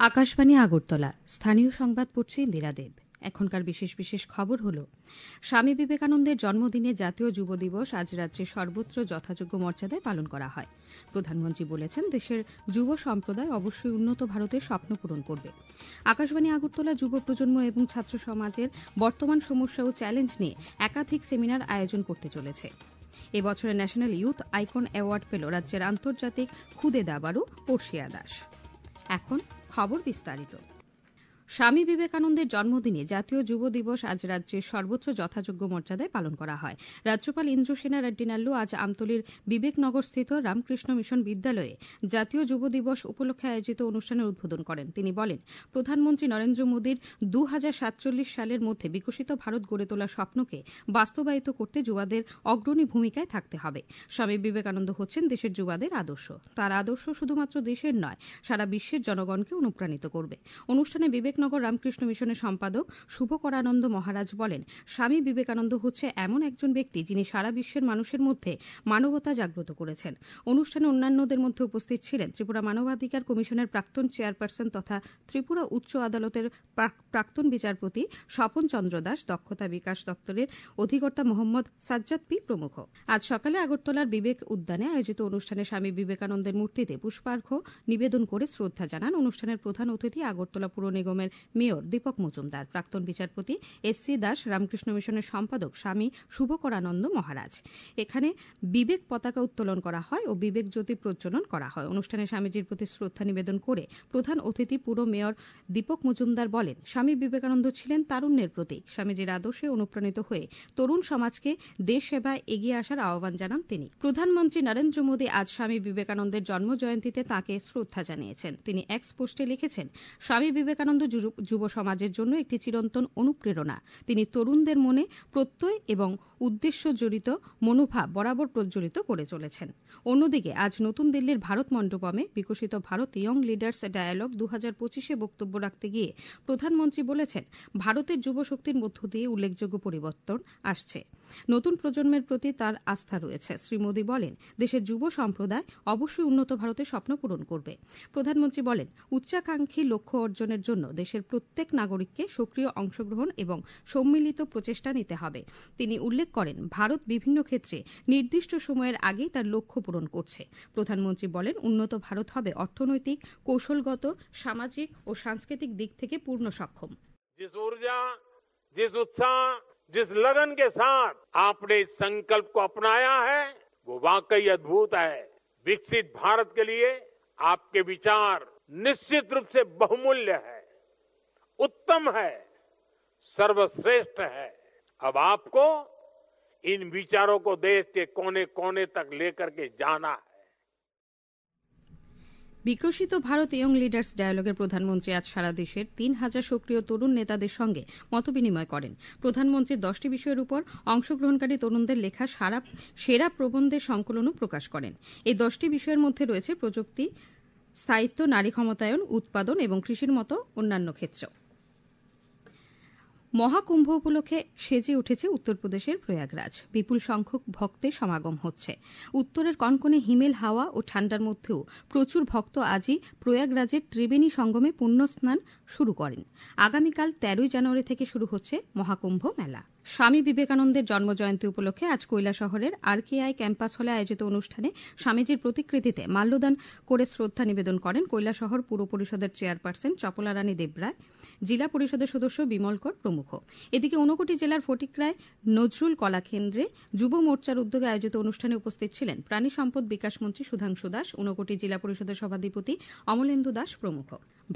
আকাশবাণী আগরতলা। স্থানীয় সংবাদ পড়ছে ইন্দিরা দেব। এখনকার বিশেষ বিশেষ খবর হল, স্বামী বিবেকানন্দের জন্মদিনে জাতীয় যুব দিবস আজ রাজ্যে সর্বত্র যথাযোগ্য মর্যাদায় পালন করা হয়। প্রধানমন্ত্রী বলেছেন, দেশের যুব সম্প্রদায় অবশ্যই উন্নত ভারতের স্বপ্ন পূরণ করবে। আকাশবাণী আগরতলা যুব প্রজন্ম এবং ছাত্র সমাজের বর্তমান সমস্যা ও চ্যালেঞ্জ নিয়ে একাধিক সেমিনার আয়োজন করতে চলেছে। এবছরের ন্যাশনাল ইউথ আইকন অ্যাওয়ার্ড পেল রাজ্যের আন্তর্জাতিক খুদে দাবাড়ু পর্ষিয়া দাস। এখন খবর বিস্তারিত। স্বামী বিবেকানন্দের জন্মদিনে জাতীয় যুব দিবস আজ রাজ্যের সর্বোচ্চ যথাযোগ্য মর্যাদায় পালন করা হয়। রাজ্যপাল ইন্দ্রসেনা রেড্ডি নাল্লু আজ আমতলীর বিবেকনগরস্থিত রামকৃষ্ণ মিশন বিদ্যালয়ে জাতীয় যুব দিবস উপলক্ষে আয়োজিত অনুষ্ঠানের উদ্বোধন করেন। তিনি বলেন, প্রধানমন্ত্রী নরেন্দ্র মোদীর 2047 সালের মধ্যে বিকশিত ভারত গড়ে তোলার স্বপ্নকে বাস্তবায়িত করতে যুবাদের অগ্রণী ভূমিকায় থাকতে হবে। স্বামী বিবেকানন্দ হচ্ছেন দেশের যুবাদের আদর্শ। তার আদর্শ শুধুমাত্র দেশের নয়, সারা বিশ্বের জনগণকে অনুপ্রাণিত করবে। অনুষ্ঠানে বিবেকনগর রামকৃষ্ণ মিশনের সম্পাদক শুভকরানন্দ মহারাজ বলেন, স্বামী বিবেকানন্দ হচ্ছে এমন একজন ব্যক্তি যিনি সারা বিশ্বের মানুষের মধ্যে মানবতা জাগ্রত করেছেন। অনুষ্ঠানে অন্যান্যদের মধ্যে উপস্থিত ছিলেন ত্রিপুরা মানবাধিকার কমিশনের প্রাক্তন চেয়ারপারসন তথা ত্রিপুরা উচ্চ আদালতের প্রাক্তন বিচারপতি স্বপন চন্দ্র দাস, দক্ষতা বিকাশ দপ্তরের অধিকর্তা মোহাম্মদ সাজ্জাদ পি প্রমুখ। আজ সকালে আগরতলার বিবেক উদ্যানে আয়োজিত অনুষ্ঠানে স্বামী বিবেকানন্দের মূর্তিতে পুষ্পার্ঘ্য নিবেদন করে শ্রদ্ধা জানান অনুষ্ঠানের প্রধান অতিথি আগরতলা পুর নিগমের মেয়র দীপক মজুমদার, প্রাক্তন বিচারপতি এস.সি. দাস, রামকৃষ্ণ মিশনের সম্পাদক স্বামী শুভকরানন্দ মহারাজ। এখানে বিবেক পতাকা উত্তোলন করা হয় ও বিবেক জ্যোতি প্রজ্বলন করা হয়। অনুষ্ঠানে স্বামীজির প্রতি শ্রদ্ধা নিবেদন করে প্রধান অতিথি পুর মেয়র দীপক মজুমদার বলেন, স্বামী বিবেকানন্দ ছিলেন তারুণ্যের প্রতীক। স্বামীজির আদর্শে অনুপ্রাণিত হয়ে তরুণ সমাজকে দেশ সেবায় এগিয়ে আসার আহ্বান জানান তিনি। প্রধানমন্ত্রী নরেন্দ্র মোদী আজ স্বামী বিবেকানন্দের জন্মজয়ন্তীতে তাঁকে শ্রদ্ধা জানিয়েছেন। তিনি এক্স পোস্টে লিখেছেন, স্বামী বিবেকানন্দ যুব সমাজের জন্য একটি চিরন্তন অনুপ্রেরণা। তিনি তরুণদের মনে প্রত্যয় এবং উদ্দেশ্য জড়িত মনোভাব বরাবর প্রজ্বলিত করে চলেছেন। অন্যদিকে আজ নতুন দিল্লির ভারত মণ্ডপমে বিকশিত ভারত ইয়ং লিডার্স ডায়ালগ 2025 বক্তব্য রাখতে গিয়ে প্রধানমন্ত্রী বলেছেন, ভারতের যুব শক্তির মধ্য দিয়ে উল্লেখযোগ্য পরিবর্তন আসছে। নতুন প্রজন্মের প্রতি তার আস্থা রয়েছে। শ্রী মোদী বলেন, দেশের যুব সম্প্রদায় অবশ্যই উন্নত ভারতের স্বপ্ন পূরণ করবে। প্রধানমন্ত্রী বলেন, উচ্চাকাঙ্ক্ষী লক্ষ্য অর্জনের জন্য দেশের প্রত্যেক নাগরিককে সক্রিয় অংশগ্রহণ এবং সম্মিলিত প্রচেষ্টা নিতে হবে। তিনি উল্লেখ করেন, ভারত বিভিন্ন ক্ষেত্রে নির্দিষ্ট সময়ের আগেই তার লক্ষ্য পূরণ করছে। প্রধানমন্ত্রী বলেন, উন্নত ভারত হবে অর্থনৈতিক, কৌশলগত, সামাজিক ও সাংস্কৃতিক দিক থেকে পূর্ণ সক্ষম। जिस ऊर्जा, जिस उत्साह, जिस लगन के साथ आपने इस संकल्प को अपनाया है, वो वाकई अद्भुत है। विकसित भारत के लिए आपके विचार निश्चित रूप से बहुमूल्य है, उत्तम है, सर्वश्रेष्ठ है। अब आपको इन विचारों को देश के कोने कोने तक लेकर के जाना है। বিকশিত ভারত ইয়ং লিডার্স ডায়ালগের প্রধানমন্ত্রী আজ সারা দেশের 3000 সক্রিয় তরুণ নেতাদের সঙ্গে মতবিনিময় করেন। প্রধানমন্ত্রী 10টি বিষয়ের উপর অংশগ্রহণকারী তরুণদের লেখা সেরা প্রবন্ধের সংকলনও প্রকাশ করেন। এই 10টি বিষয়ের মধ্যে রয়েছে প্রযুক্তি, স্থায়িত্ব, নারী ক্ষমতায়ন, উৎপাদন এবং কৃষির মতো অন্যান্য ক্ষেত্র। মহাকুম্ভ উপলক্ষে সেজে উঠেছে উত্তরপ্রদেশের প্রয়াগরাজ। বিপুল সংখ্যক ভক্তের সমাগম হচ্ছে। উত্তরের কনকনে হিমেল হাওয়া ও ঠান্ডার মধ্যেও প্রচুর ভক্ত আজই প্রয়াগরাজের ত্রিবেণী সঙ্গমে পুণ্যস্নান শুরু করেন। আগামীকাল 13 জানুয়ারি থেকে শুরু হচ্ছে মহাকুম্ভ মেলা। স্বামী বিবেকানন্দের জন্মজয়ন্তী উপলক্ষে আজ কৈলাসহরের RKI ক্যাম্পাস হলে আয়োজিত অনুষ্ঠানে স্বামীজির প্রতিকৃতিতে মাল্যদান করে শ্রদ্ধা নিবেদন করেন কৈলাসহর পুর পরিষদের চেয়ারপারসন চপলারানী দেবরায়, জেলা পরিষদের সদস্য বিমল কর প্রমুখ। এদিকে ঊনকোটি জেলার ফটিকরায় নজরুল কলাকেন্দ্রে যুব মোর্চার উদ্যোগে আয়োজিত অনুষ্ঠানে উপস্থিত ছিলেন প্রাণী সম্পদ বিকাশ মন্ত্রী সুধাংশু দাস, ঊনকোটি জেলা পরিষদের সভাধিপতি অমলেন্দু দাস প্রমুখ।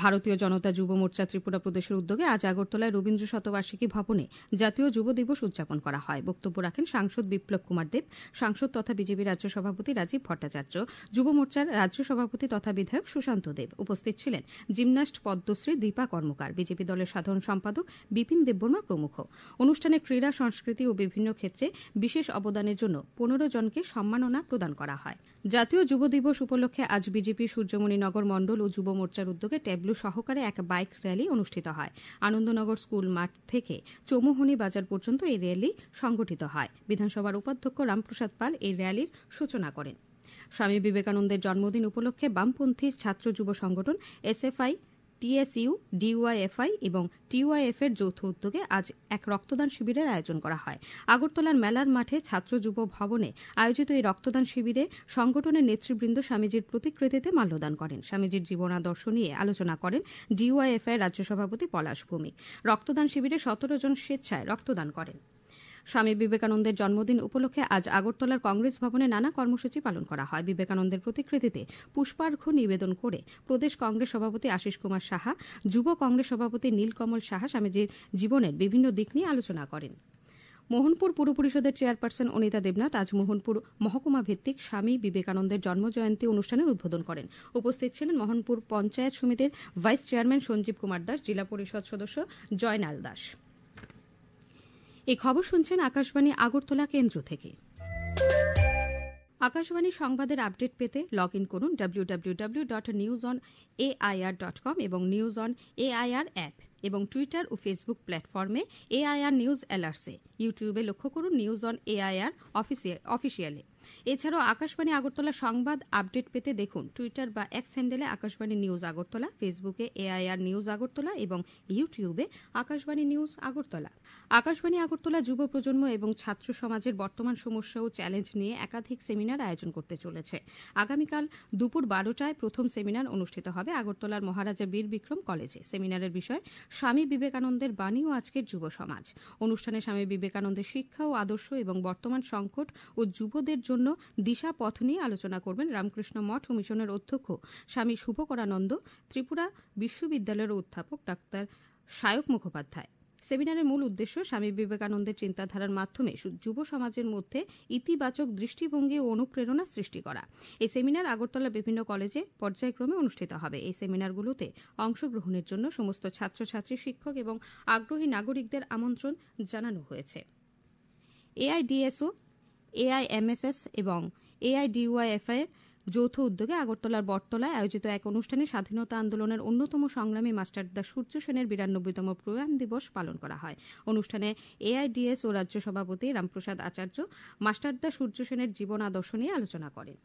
ভারতীয় জনতা যুব মোর্চা ত্রিপুরা প্রদেশের উদ্যোগে আজ আগরতলায় রবীন্দ্র শতবার্ষিকী ভবনে জাতীয় যুব দিবস উদযাপন করা হয়। বক্তব্য রাখেন সাংসদ বিপ্লব কুমার দেব, সাংসদ তথা বিজেপি রাজ্য সভাপতি রাজীব ভট্টাচার্য, যুব মোর্চার রাজ্য সভাপতি তথা বিধায়ক সুশান্ত দেব। উপস্থিত ছিলেন জিমন্যাস্ট পদ্মশ্রী দীপা কর্মকার, বিজেপি দলের সাধারণ সম্পাদক বিপিন দেববর্মা প্রমুখ। অনুষ্ঠানে ক্রীড়া, সংস্কৃতি ও বিভিন্ন ক্ষেত্রে বিশেষ অবদানের জন্য 15 জনকে সম্মাননা প্রদান করা হয়। জাতীয় যুব দিবস উপলক্ষে আজ বিজেপি সূর্যমণিনগর মণ্ডল ও যুব মোর্চার উদ্যোগে ট্যাবলু সহকারে এক বাইক র্যালি অনুষ্ঠিত হয়। আনন্দনগর স্কুল মাঠ থেকে চৌমুহনী বাজার পর্যন্ত এই র্যালি সংগঠিত হয়। বিধানসভার উপাধ্যক্ষ রামপ্রসাদ পাল এই র্যালির সূচনা করেন। স্বামী বিবেকানন্দের জন্মদিন উপলক্ষে বামপন্থী ছাত্র যুব সংগঠন SFI টিএসইউ, ডিওয়াইএফআই এবং টিওয়াইএফ এর যৌথ উদ্যোগে আজ এক রক্তদান শিবিরের আয়োজন করা হয়। আগরতলার মেলার মাঠে ছাত্র যুব ভবনে আয়োজিত এই রক্তদান শিবিরে সংগঠনের নেতৃবৃন্দ স্বামীজির প্রতিকৃতিতে মাল্যদান করেন। স্বামীজির জীবনাদর্শ নিয়ে আলোচনা করেন ডিওয়াইএফআই রাজ্য সভাপতি পলাশ ভৌমিক। রক্তদান শিবিরে ১৭ জন স্বেচ্ছায় রক্তদান করেন। স্বামী বিবেকানন্দের জন্মদিন উপলক্ষে আজ আগরতলার কংগ্রেস ভবনে নানা কর্মসূচি পালন করা হয়। বিবেকানন্দের প্রতিকৃতিতে পুষ্পার্ঘ্য নিবেদন করে প্রদেশ কংগ্রেস সভাপতি আশিস কুমার সাহা, যুব কংগ্রেস সভাপতি নীলকমল সাহা স্বামীজির জীবনের বিভিন্ন দিক নিয়ে আলোচনা করেন। মোহনপুর পুর পরিষদের চেয়ারপারসন অনিতা দেবনাথ আজ মোহনপুর মহকুমা ভিত্তিক স্বামী বিবেকানন্দের জন্মজয়ন্তী অনুষ্ঠানের উদ্বোধন করেন। উপস্থিত ছিলেন মোহনপুর পঞ্চায়েত সমিতির ভাইস চেয়ারম্যান সঞ্জীব কুমার দাস, জেলা পরিষদ সদস্য জয়নাল দাস। এই খবর শুনছেন আকাশবাণী আগরতলা কেন্দ্র থেকে। আকাশবাণী সংবাদের আপডেট পেতে লগ ইন করুন www.newsonair.com এবং নিউজ অন এআইআর অ্যাপ এবং টুইটার ও ফেসবুক প্ল্যাটফর্মে এআইআর নিউজ এলআরসি। ইউটিউবে লক্ষ্য করুন নিউজ অন এআইআর অফিসিয়ালে। এছাড়াও আকাশবাণী আগরতলা সংবাদ আপডেট পেতে দেখুন টুইটার বা এক্স হ্যান্ডেলে আকাশবাণী নিউজ আগরতলা, ফেসবুকে এআইআর নিউজ আগরতলা এবং ইউটিউবে আকাশবাণী নিউজ আগরতলা। আকাশবাণী আগরতলা যুব প্রজন্ম এবং ছাত্র সমাজের বর্তমান সমস্যা ও চ্যালেঞ্জ নিয়ে একাধিক সেমিনার আয়োজন করতে চলেছে। আগামীকাল দুপুর 12টায় প্রথম সেমিনার অনুষ্ঠিত হবে আগরতলার মহারাজা বীর বিক্রম কলেজে। সেমিনারের বিষয় স্বামী বিবেকানন্দের বাণী ও আজকের যুব সমাজ। অনুষ্ঠানে স্বামী বিবেকানন্দের শিক্ষা ও আদর্শ এবং বর্তমান সংকট ও যুবদের জন্য দিশা পথ নিয়ে আলোচনা করবেন রামকৃষ্ণ মঠ ও মিশনের অধ্যক্ষ স্বামী শুভকরানন্দ, ত্রিপুরা বিশ্ববিদ্যালয়ের অধ্যাপক ডাক্তার সায়ক মুখোপাধ্যায়। সেমিনারের মূল উদ্দেশ্য স্বামী বিবেকানন্দের চিন্তাধারার মাধ্যমে যুব সমাজের মধ্যে ইতিবাচক দৃষ্টিভঙ্গি ও অনুপ্রেরণা সৃষ্টি করা। এই সেমিনার আগরতলা বিভিন্ন কলেজে পর্যায়ক্রমে অনুষ্ঠিত হবে। এই সেমিনারগুলোতে অংশগ্রহণের জন্য সমস্ত ছাত্রছাত্রী, শিক্ষক এবং আগ্রহী নাগরিকদের আমন্ত্রণ জানানো হয়েছে। এআইডিএসও, এআইএমএসএস এবং এআইডিওয়াইএফআই এর যৌথ উদ্যোগে আগরতলার বটতলায় আয়োজিত এক অনুষ্ঠানে স্বাধীনতা আন্দোলনের অন্যতম সংগ্রামী মাস্টারদা সূর্য সেনের ৯২তম প্রয়াণ দিবস পালন করা হয়। অনুষ্ঠানে এআইডিএস ও রাজ্য সভাপতি রামপ্রসাদ আচার্য মাস্টারদা সূর্য সেনের জীবন আদর্শ নিয়ে আলোচনা করেন।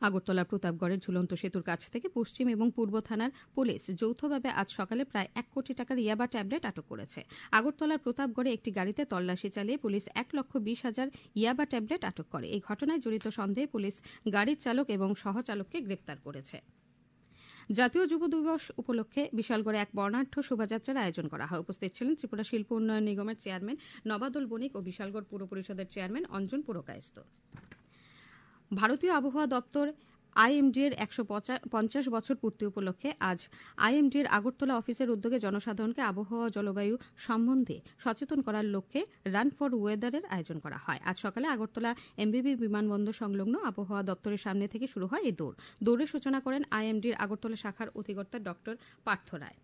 আগরতলা প্রতাপগড়ের ঝুলন্ত সেতুর কাছ থেকে পশ্চিম এবং পূর্ব থানার পুলিশ যৌথভাবে আজ সকালে প্রায় ১ কোটি টাকার ইয়াবা ট্যাবলেট আটক করেছে। আগরতলার প্রতাপগড়ে একটি গাড়িতে তল্লাশি চালিয়ে পুলিশ ১,২০,০০০ ইয়াবা ট্যাবলেট আটক করে। এই ঘটনায় জড়িত সন্দেহে পুলিশ গাড়ির চালক এবং সহচালককে গ্রেপ্তার করেছে। জাতীয় যুব দিবস উপলক্ষে বিশালগড়ে এক বর্ণাঢ্য শোভাযাত্রার আয়োজন করা হয়। উপস্থিত ছিলেন ত্রিপুরা শিল্প উন্নয়ন নিগমের চেয়ারম্যান নবাদল বণিক ও বিশালগড় পুর পরিষদের চেয়ারম্যান অঞ্জন পুরকায়স্থ। ভারতীয় আবহাওয়া দপ্তর আইএমডি এর ১৫০ বছর পূর্তি উপলক্ষে আজ আইএমডি এর আগরতলা অফিসের উদ্যোগে জনসাধারণকে আবহাওয়া জলবায়ু সম্বন্ধে সচেতন করার লক্ষ্যে রান ফর ওয়েদারের আয়োজন করা হয়। আজ সকালে আগরতলা এমবিবি বিমানবন্দর সংলগ্ন আবহাওয়া দপ্তরের সামনে থেকে শুরু হয় এই দৌড়। দৌড়ের সূচনা করেন আইএমডি এর আগরতলা শাখার অধিকর্তা ডক্টর পার্থ রায়।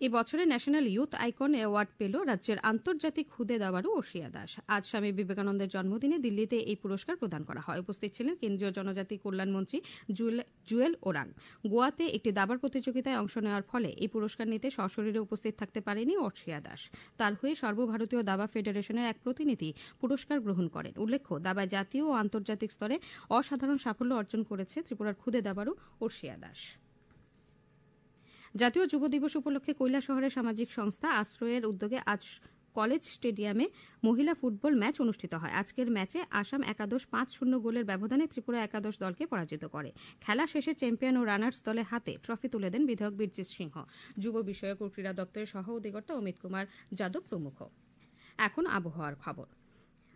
এই বছরে ন্যাশনাল ইউথ আইকন অ্যাওয়ার্ড পেল রাজ্যের আন্তর্জাতিক খুদে দাবারু অর্ষিয়া দাস। আজ স্বামী বিবেকানন্দের জন্মদিনে দিল্লিতে এই পুরস্কার প্রদান করা হয়। উপস্থিত ছিলেন কেন্দ্রীয় জনজাতি কল্যাণমন্ত্রী জুয়েল ওরাং। গোয়াতে একটি দাবার প্রতিযোগিতায় অংশ নেওয়ার ফলে এই পুরস্কার নিতে সশরীরে উপস্থিত থাকতে পারেনি অর্ষিয়া দাস। তার হয়ে সর্বভারতীয় দাবা ফেডারেশনের এক প্রতিনিধি পুরস্কার গ্রহণ করেন। উল্লেখ্য, দাবায় জাতীয় ও আন্তর্জাতিক স্তরে অসাধারণ সাফল্য অর্জন করেছে ত্রিপুরার খুদে দাবারু অর্ষিয়া দাস। জাতীয় যুব দিবস উপলক্ষে কৈলাসহরের সামাজিক সংস্থা আশ্রয়ের উদ্যোগে আজ কলেজ স্টেডিয়ামে মহিলা ফুটবল ম্যাচ অনুষ্ঠিত হয়। আজকের ম্যাচে আসাম একাদশ ৫-০ গোলের ব্যবধানে ত্রিপুরা একাদশ দলকে পরাজিত করে। খেলা শেষে চ্যাম্পিয়ন ও রানার্স দলের হাতে ট্রফি তুলে দেন বিধায়ক বীরজিৎ সিংহ, যুব বিষয়ক ও ক্রীড়া দপ্তরের সহ অধিকর্তা অমিত কুমার যাদব প্রমুখ। এখন আবহাওয়ার খবর।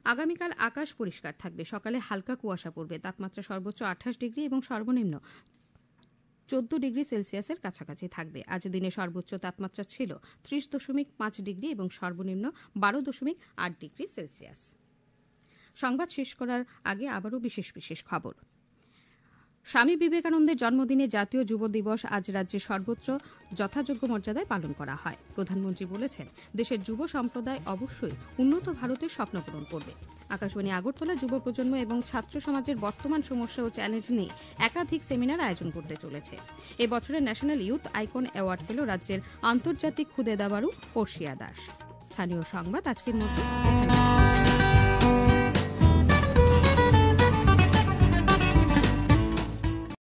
আগামীকাল আকাশ পরিষ্কার থাকবে। সকালে হালকা কুয়াশা পড়বে। তাপমাত্রা সর্বোচ্চ ২৮ ডিগ্রি এবং সর্বনিম্ন ১৪ ডিগ্রি সেলসিয়াসের কাছাকাছি থাকবে। আজ দিনে সর্বোচ্চ তাপমাত্রা ছিল ৩০.৫ ডিগ্রি এবং সর্বনিম্ন ১২.৮ ডিগ্রি সেলসিয়াস। সংবাদ শেষ করার আগে আবারও বিশেষ খবর। স্বামী বিবেকানন্দের জন্মদিনে জাতীয় যুব দিবস আজ রাজ্যে সর্বোচ্চ যথাযোগ্য মর্যাদায় পালন করা হয়। প্রধানমন্ত্রী বলেছেন, দেশের যুব সম্প্রদায় অবশ্যই উন্নত ভারতের স্বপ্ন পূরণ করবে। আকাশবাণী আগরতলা যুব প্রজন্ম এবং ছাত্র সমাজের বর্তমান সমস্যা ও চ্যালেঞ্জ নিয়ে একাধিক সেমিনার আয়োজন করতে চলেছে। এই বছরের ন্যাশনাল ইউথ আইকন অ্যাওয়ার্ড পেল রাজ্যের আন্তর্জাতিক খুদে দাবারু অর্ষিয়া দাস। স্থানীয় সংবাদ আজকের মতো।